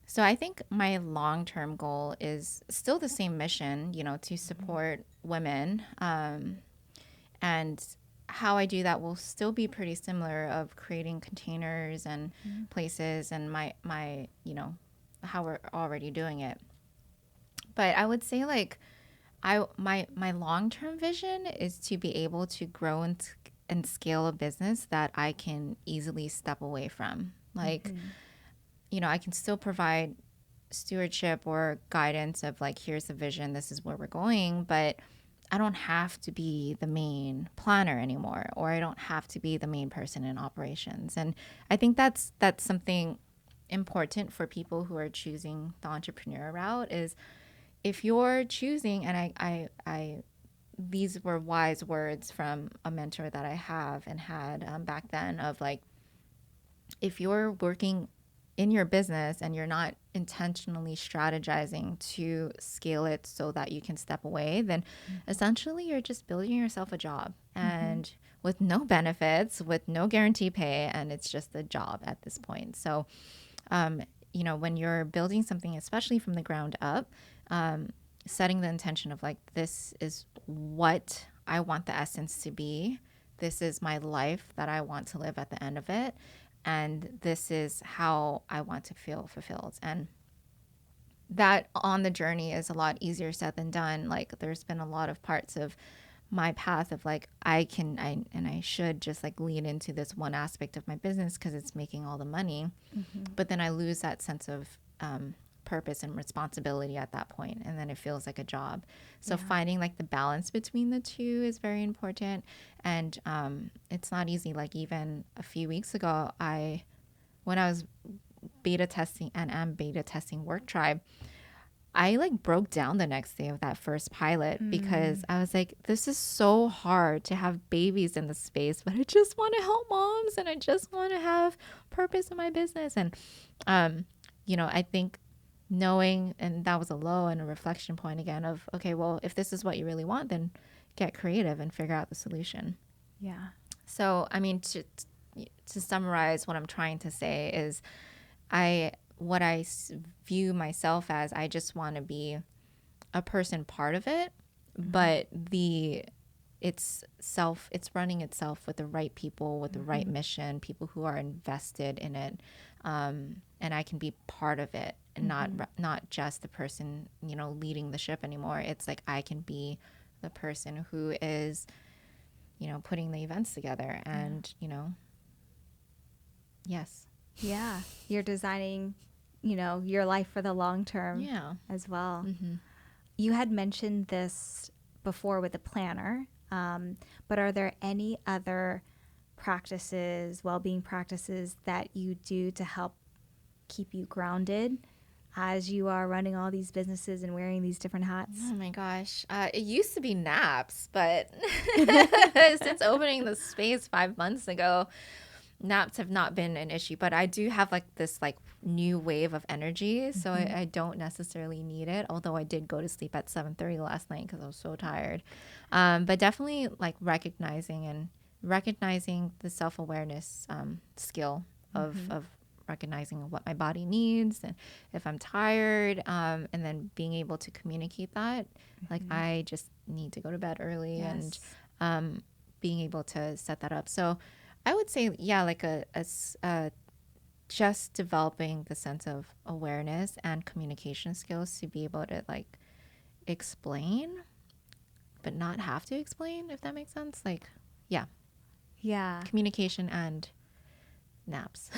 So I think my long-term goal is still the same mission, to support women. And how I do that will still be pretty similar, of creating containers and places, and my how we're already doing it. But I would say, like, my long-term vision is to be able to grow and scale a business that I can easily step away from. Like, I can still provide stewardship or guidance of, like, here's the vision, this is where we're going, but I don't have to be the main planner anymore, or I don't have to be the main person in operations. And I think that's something important for people who are choosing the entrepreneur route. Is if you're choosing, and I these were wise words from a mentor that I have and had back then, of like, if you're working in your business and you're not intentionally strategizing to scale it so that you can step away, then essentially you're just building yourself a job, and with no benefits, with no guarantee pay, and it's just a job at this point. So, when you're building something, especially from the ground up, setting the intention of, like, this is what I want the essence to be. This is my life that I want to live at the end of it. And this is how I want to feel fulfilled. And that on the journey is a lot easier said than done. Like, there's been a lot of parts of my path of, like, I should just, like, lean into this one aspect of my business because it's making all the money. But then I lose that sense of purpose and responsibility at that point, and then it feels like a job. So finding, like, the balance between the two is very important. And it's not easy. Like, even a few weeks ago, when I was beta testing and am beta testing Work Tribe, I, like, broke down the next day of that first pilot because I was like, this is so hard to have babies in the space, but I just want to help moms and I just want to have purpose in my business. And I think knowing, and that was a low and a reflection point again of, okay, well, if this is what you really want, then get creative and figure out the solution. Yeah. So, I mean, to summarize, what I'm trying to say is what I view myself as, I just want to be a person part of it, but it's running itself with the right people, with the right mission, people who are invested in it. And I can be part of it and not just the person, leading the ship anymore. It's like I can be the person who is, putting the events together and, yes. Yeah. You're designing, your life for the long term as well. You had mentioned this before with the planner, but are there any other practices, well-being practices that you do to help keep you grounded as you are running all these businesses and wearing these different hats? Oh my gosh. It used to be naps, but since opening the space 5 months ago, naps have not been an issue. But I do have, like, this, like, new wave of energy, so I don't necessarily need it, although I did go to sleep at 7:30 last night because I was so tired. But definitely, like, recognizing the self-awareness skill of recognizing what my body needs and if I'm tired, and then being able to communicate that. Like, I just need to go to bed early, and being able to set that up. So I would say, yeah, like a just developing the sense of awareness and communication skills to be able to like explain, but not have to explain, if that makes sense. Like, yeah, Yeah. communication and naps.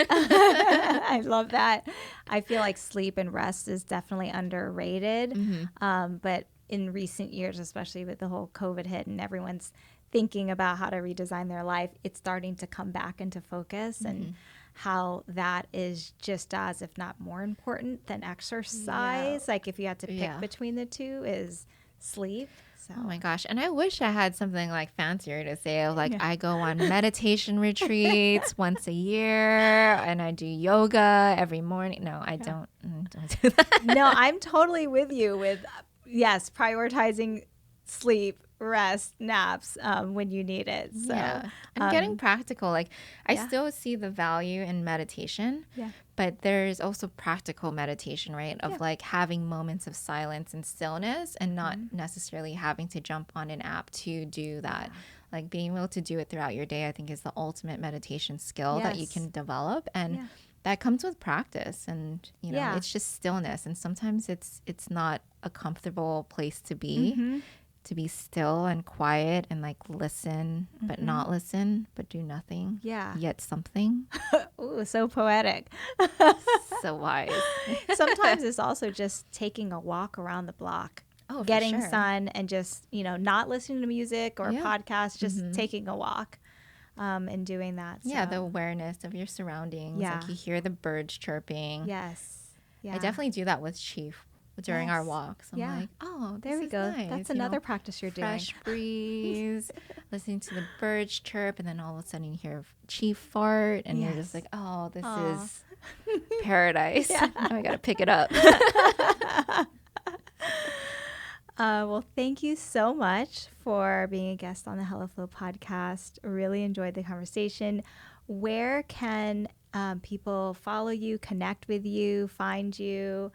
I love that. I feel like sleep and rest is definitely underrated. But in recent years, especially with the whole COVID hit and everyone's thinking about how to redesign their life, it's starting to come back into focus and how that is just as, if not more important than exercise. Like if you had to pick between the two, is sleep. So. Oh my gosh. And I wish I had something like fancier to say. Like I go on meditation retreats once a year and I do yoga every morning. No, I don't do that. No, I'm totally with you with, yes, prioritizing sleep, rest, naps when you need it. So I'm getting practical. Like I still see the value in meditation, but there's also practical meditation, right? Of like having moments of silence and stillness and not necessarily having to jump on an app to do that. Like being able to do it throughout your day, I think is the ultimate meditation skill that you can develop. And that comes with practice. And, you know, it's just stillness. And sometimes it's not a comfortable place to be. To be still and quiet and like listen, but not listen, but do nothing. Yet something. Ooh, so poetic. So wise. Sometimes it's also just taking a walk around the block. Getting sun and just, you know, not listening to music or podcasts, just taking a walk and doing that. So. Yeah, the awareness of your surroundings. Like you hear the birds chirping. Yes. Yeah. I definitely do that with Chief during our walks. I'm like, oh, there we go. Nice. That's another practice you're doing. Fresh breeze, listening to the birds chirp, and then all of a sudden you hear Chief fart, and you're just like, oh, this is paradise. Now I got to pick it up. Well, thank you so much for being a guest on the Hello Flow podcast. Really enjoyed the conversation. Where can people follow you, connect with you, find you?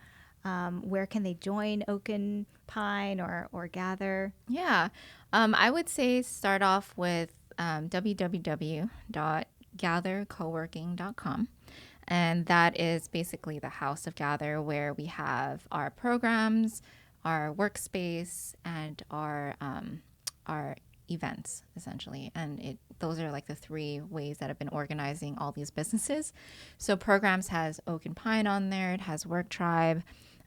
Where can they join Oaken Pine or gather? Yeah. I would say start off with www.gathercoworking.com. And that is basically the house of Gather, where we have our programs, our workspace, and our events, essentially. And those are like the three ways that I've been organizing all these businesses. So programs has Oaken Pine on there. It has Work Tribe.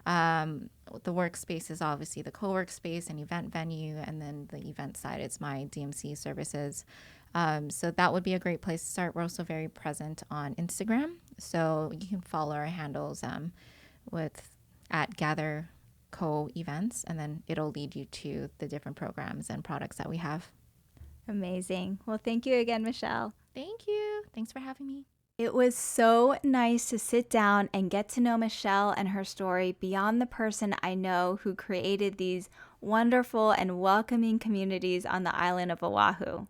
The workspace is obviously the co-work space and event venue, and then the event side is my DMC services. So that would be a great place to start. We're also very present on Instagram, so you can follow our handles at Gather Co Events, and then it'll lead you to the different programs and products that we have. Amazing. Well, thank you again, Michelle. Thank you. Thanks for having me. It was so nice to sit down and get to know Michelle and her story beyond the person I know who created these wonderful and welcoming communities on the island of Oahu.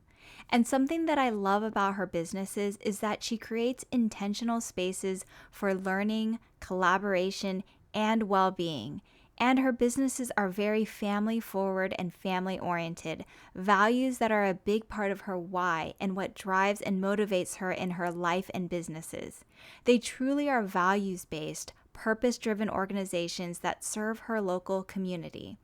And something that I love about her businesses is that she creates intentional spaces for learning, collaboration, and well-being. And her businesses are very family forward and family oriented, values that are a big part of her why and what drives and motivates her in her life and businesses. They truly are values based, purpose driven organizations that serve her local community.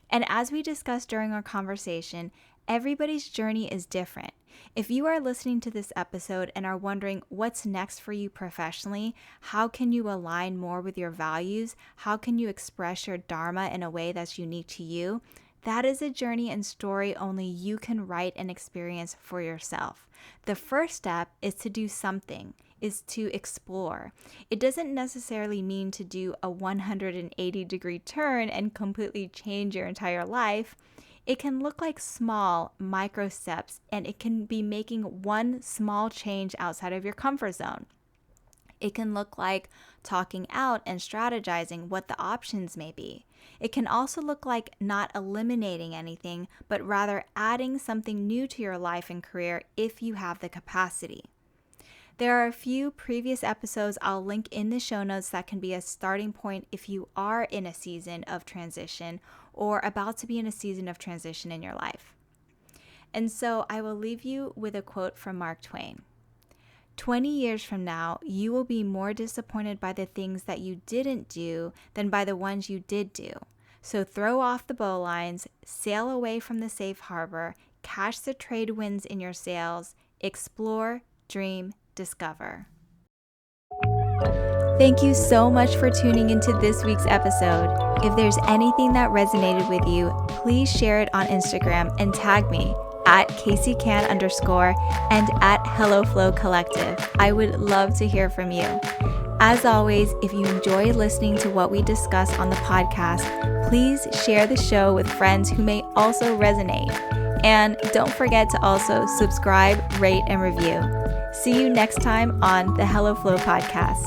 And as we discussed during our conversation, everybody's journey is different. If you are listening to this episode and are wondering what's next for you professionally, how can you align more with your values? How can you express your dharma in a way that's unique to you? That is a journey and story only you can write and experience for yourself. The first step is to do something, is to explore. It doesn't necessarily mean to do a 180-degree turn and completely change your entire life. It can look like small, micro steps, and it can be making one small change outside of your comfort zone. It can look like talking out and strategizing what the options may be. It can also look like not eliminating anything, but rather adding something new to your life and career if you have the capacity. There are a few previous episodes I'll link in the show notes that can be a starting point if you are in a season of transition or about to be in a season of transition in your life. And so I will leave you with a quote from Mark Twain. 20 years from now, you will be more disappointed by the things that you didn't do than by the ones you did do. So throw off the bowlines, sail away from the safe harbor, cash the trade winds in your sails, explore, dream, discover. Thank you so much for tuning into this week's episode. If there's anything that resonated with you, please share it on Instagram and tag me at KayceeCan_ and at HelloFlow Collective. I would love to hear from you. As always, if you enjoy listening to what we discuss on the podcast, please share the show with friends who may also resonate. And don't forget to also subscribe, rate, and review. See you next time on the HelloFlow podcast.